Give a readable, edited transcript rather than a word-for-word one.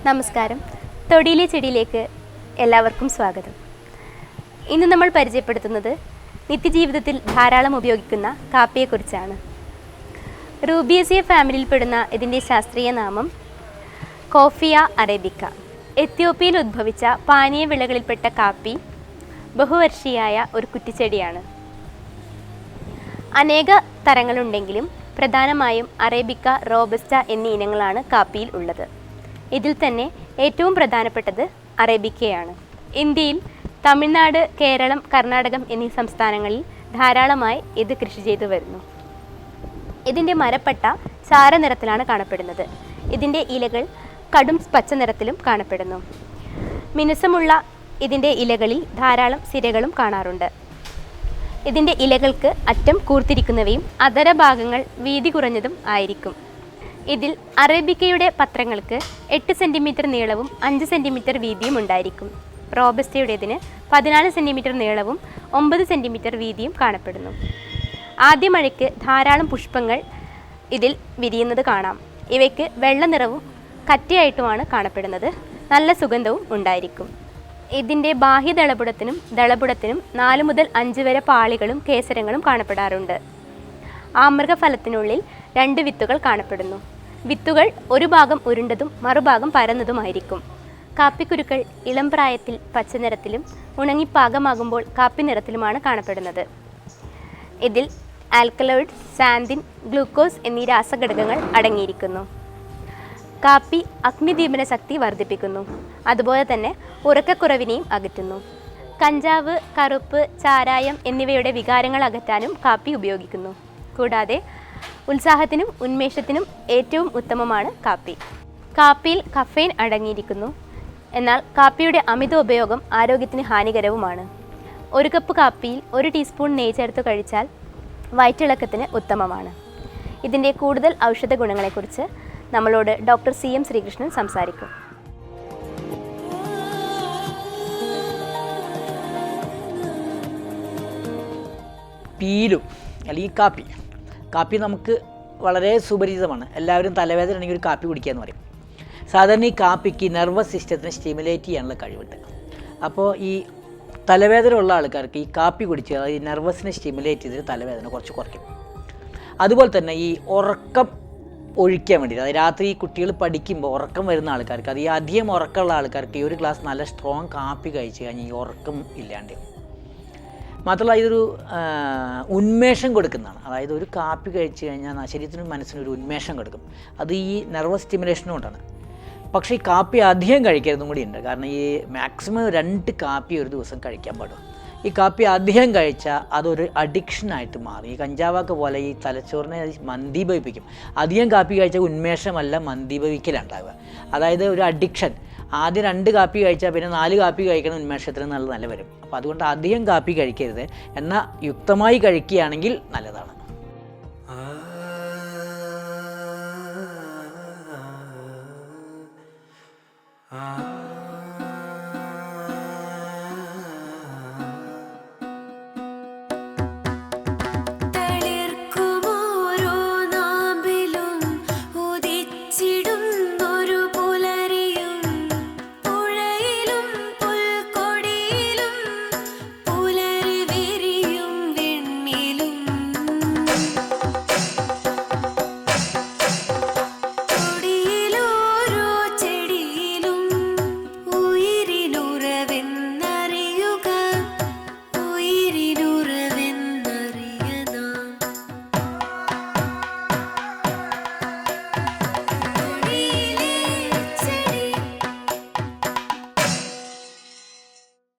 നമസ്കാരം. തൊടിയിലെ ചെടിയിലേക്ക് എല്ലാവർക്കും സ്വാഗതം. ഇന്ന് നമ്മൾ പരിചയപ്പെടുത്തുന്നത് നിത്യജീവിതത്തിൽ ധാരാളം ഉപയോഗിക്കുന്ന കാപ്പിയെക്കുറിച്ചാണ്. റൂബിയേസിയ ഫാമിലിയിൽപ്പെടുന്ന ഇതിൻ്റെ ശാസ്ത്രീയ നാമം കോഫിയ അറേബിക്ക. എത്യോപ്യയിൽ ഉദ്ഭവിച്ച പാനീയ വിളകളിൽപ്പെട്ട കാപ്പി ബഹുവർഷീയായ ഒരു കുറ്റിച്ചെടിയാണ്. അനേക തരങ്ങളുണ്ടെങ്കിലും പ്രധാനമായും അറേബിക്ക, റോബസ്റ്റ എന്നീ ഇനങ്ങളാണ് കാപ്പിയിൽ ഉള്ളത്. ഇതിൽ തന്നെ ഏറ്റവും പ്രധാനപ്പെട്ടത് അറേബിക്കയാണ്. ഇന്ത്യയിൽ തമിഴ്നാട്, കേരളം, കർണാടകം എന്നീ സംസ്ഥാനങ്ങളിൽ ധാരാളമായി ഇത് കൃഷി ചെയ്തു വരുന്നു. ഇതിൻ്റെ മരപ്പട്ട ചാരനിറത്തിലാണ് കാണപ്പെടുന്നത്. ഇതിൻ്റെ ഇലകൾ കടും പച്ച നിറത്തിലും കാണപ്പെടുന്നു. മിനുസമുള്ള ഇതിൻ്റെ ഇലകളിൽ ധാരാളം സിരകളും കാണാറുണ്ട്. ഇതിൻ്റെ ഇലകൾക്ക് അറ്റം കൂർത്തിരിക്കുന്നവയും അധരഭാഗങ്ങൾ വീതി കുറഞ്ഞതും ആയിരിക്കും. ഇതിൽ അറേബിക്കയുടെ പത്രങ്ങൾക്ക് 8 സെൻറ്റിമീറ്റർ നീളവും 5 സെൻറ്റിമീറ്റർ വീതിയും ഉണ്ടായിരിക്കും. റോബസ്റ്റയുടേതിന് 14 സെൻറ്റിമീറ്റർ നീളവും 9 സെൻറ്റിമീറ്റർ വീതിയും കാണപ്പെടുന്നു. ആദ്യ മഴയ്ക്ക് ധാരാളം പുഷ്പങ്ങൾ ഇതിൽ വിരിയുന്നത് കാണാം. ഇവയ്ക്ക് വെള്ള നിറവും കറ്റിയായിട്ടുമാണ് കാണപ്പെടുന്നത്. നല്ല സുഗന്ധവും ഉണ്ടായിരിക്കും. ഇതിൻ്റെ ബാഹ്യദളപുടത്തിനും ദളപുടത്തിനും 4 മുതൽ 5 വരെ പാളികളും കേസരങ്ങളും കാണപ്പെടാറുണ്ട്. ആമൃഗഫലത്തിനുള്ളിൽ 2 വിത്തുകൾ കാണപ്പെടുന്നു. വിത്തുകൾ ഒരു ഭാഗം ഉരുണ്ടതും മറുഭാഗം പരന്നതുമായിരിക്കും. കാപ്പിക്കുരുക്കൾ ഇളം പ്രായത്തിൽ പച്ചനിറത്തിലും ഉണങ്ങി പാകമാകുമ്പോൾ കാപ്പി നിറത്തിലുമാണ് കാണപ്പെടുന്നത്. ഇതിൽ ആൽക്കലോയിഡ്, സാന്തിൻ, ഗ്ലൂക്കോസ് എന്നീ രാസഘടകങ്ങൾ അടങ്ങിയിരിക്കുന്നു. കാപ്പി അഗ്നിദീപന ശക്തി വർദ്ധിപ്പിക്കുന്നു. അതുപോലെ തന്നെ ഉറക്കക്കുറവിനെയും അകറ്റുന്നു. കഞ്ചാവ്, കറുപ്പ്, ചാരായം എന്നിവയുടെ വികാരങ്ങൾ അകറ്റാനും കാപ്പി ഉപയോഗിക്കുന്നു. കൂടാതെ ഉത്സാഹത്തിനും ഉന്മേഷത്തിനും ഏറ്റവും ഉത്തമമാണ് കാപ്പി. കാപ്പിയിൽ കഫെയിൻ അടങ്ങിയിരിക്കുന്നു. എന്നാൽ കാപ്പിയുടെ അമിത ഉപയോഗം ആരോഗ്യത്തിന് ഹാനികരവുമാണ്. 1 കപ്പ് കാപ്പിയിൽ 1 ടീസ്പൂൺ നെയ്യ് ചേർത്ത് കഴിച്ചാൽ വയറ്റിളക്കത്തിന് ഉത്തമമാണ്. ഇതിൻ്റെ കൂടുതൽ ഔഷധ ഗുണങ്ങളെക്കുറിച്ച് നമ്മളോട് ഡോക്ടർ CM ശ്രീകൃഷ്ണൻ സംസാരിക്കും. പീലും അല്ലെങ്കിൽ കാപ്പി നമുക്ക് വളരെ സുപരിചിതമാണ്. എല്ലാവരും തലവേദന ഉണ്ടെങ്കിൽ ഒരു കാപ്പി കുടിക്കുക എന്ന് പറയും. സാധാരണ ഈ കാപ്പിക്ക് നെർവസ് സിസ്റ്റത്തിനെ സ്റ്റിമുലേറ്റ് ചെയ്യാനുള്ള കഴിവുണ്ട്. അപ്പോൾ ഈ തലവേദന ഉള്ള ആൾക്കാർക്ക് ഈ കാപ്പി കുടിച്ച് ഈ നെർവസിനെ സ്റ്റിമുലേറ്റ് ചെയ്തിട്ട് തലവേദന കുറച്ച് കുറയ്ക്കും. അതുപോലെ തന്നെ ഈ ഉറക്കം ഒഴിക്കാൻ വേണ്ടിയിട്ട്, അതായത് രാത്രി കുട്ടികൾ പഠിക്കുമ്പോൾ ഉറക്കം വരുന്ന ആൾക്കാർക്ക്, അത് ഈ അധികം ഉറക്കമുള്ള ആൾക്കാർക്ക് ഈ ഒരു ഗ്ലാസ് നല്ല സ്ട്രോങ് കാപ്പി കഴിച്ച് കഴിഞ്ഞാൽ ഈ ഉറക്കം ഇല്ലാണ്ട്. മാത്രമല്ല ഇതൊരു ഉന്മേഷം കൊടുക്കുന്നതാണ്. അതായത് ഒരു കാപ്പി കഴിച്ച് കഴിഞ്ഞാൽ ശരീരത്തിനും മനസ്സിനും ഒരു ഉന്മേഷം കൊടുക്കും. അത് ഈ നെർവസ് സ്റ്റിമുലേഷനും കൊണ്ടാണ്. പക്ഷേ ഈ കാപ്പി അധികം കഴിക്കരുതും കൂടി ഉണ്ട്. കാരണം ഈ മാക്സിമം 2 കാപ്പി ഒരു ദിവസം കഴിക്കാൻ പാടും. ഈ കാപ്പി അധികം കഴിച്ചാൽ അതൊരു അഡിക്ഷനായിട്ട് മാറും. ഈ കഞ്ചാവൊക്കെ പോലെ ഈ തലച്ചോറിനെ മന്ദീഭവിപ്പിക്കും. അധികം കാപ്പി കഴിച്ചാൽ ഉന്മേഷമല്ല, മന്ദീഭവിക്കലുണ്ടാവുക. അതായത് ഒരു അഡിക്ഷൻ. ആദ്യം 2 കാപ്പി കഴിച്ചാൽ പിന്നെ 4 കാപ്പി കഴിക്കണം, ഉന്മേഷത്തിന് നല്ല വരും. അപ്പോൾ അതുകൊണ്ട് അധികം കാപ്പി കഴിക്കരുത്. എന്നാൽ യുക്തമായി കഴിക്കുകയാണെങ്കിൽ നല്ലതാണ്.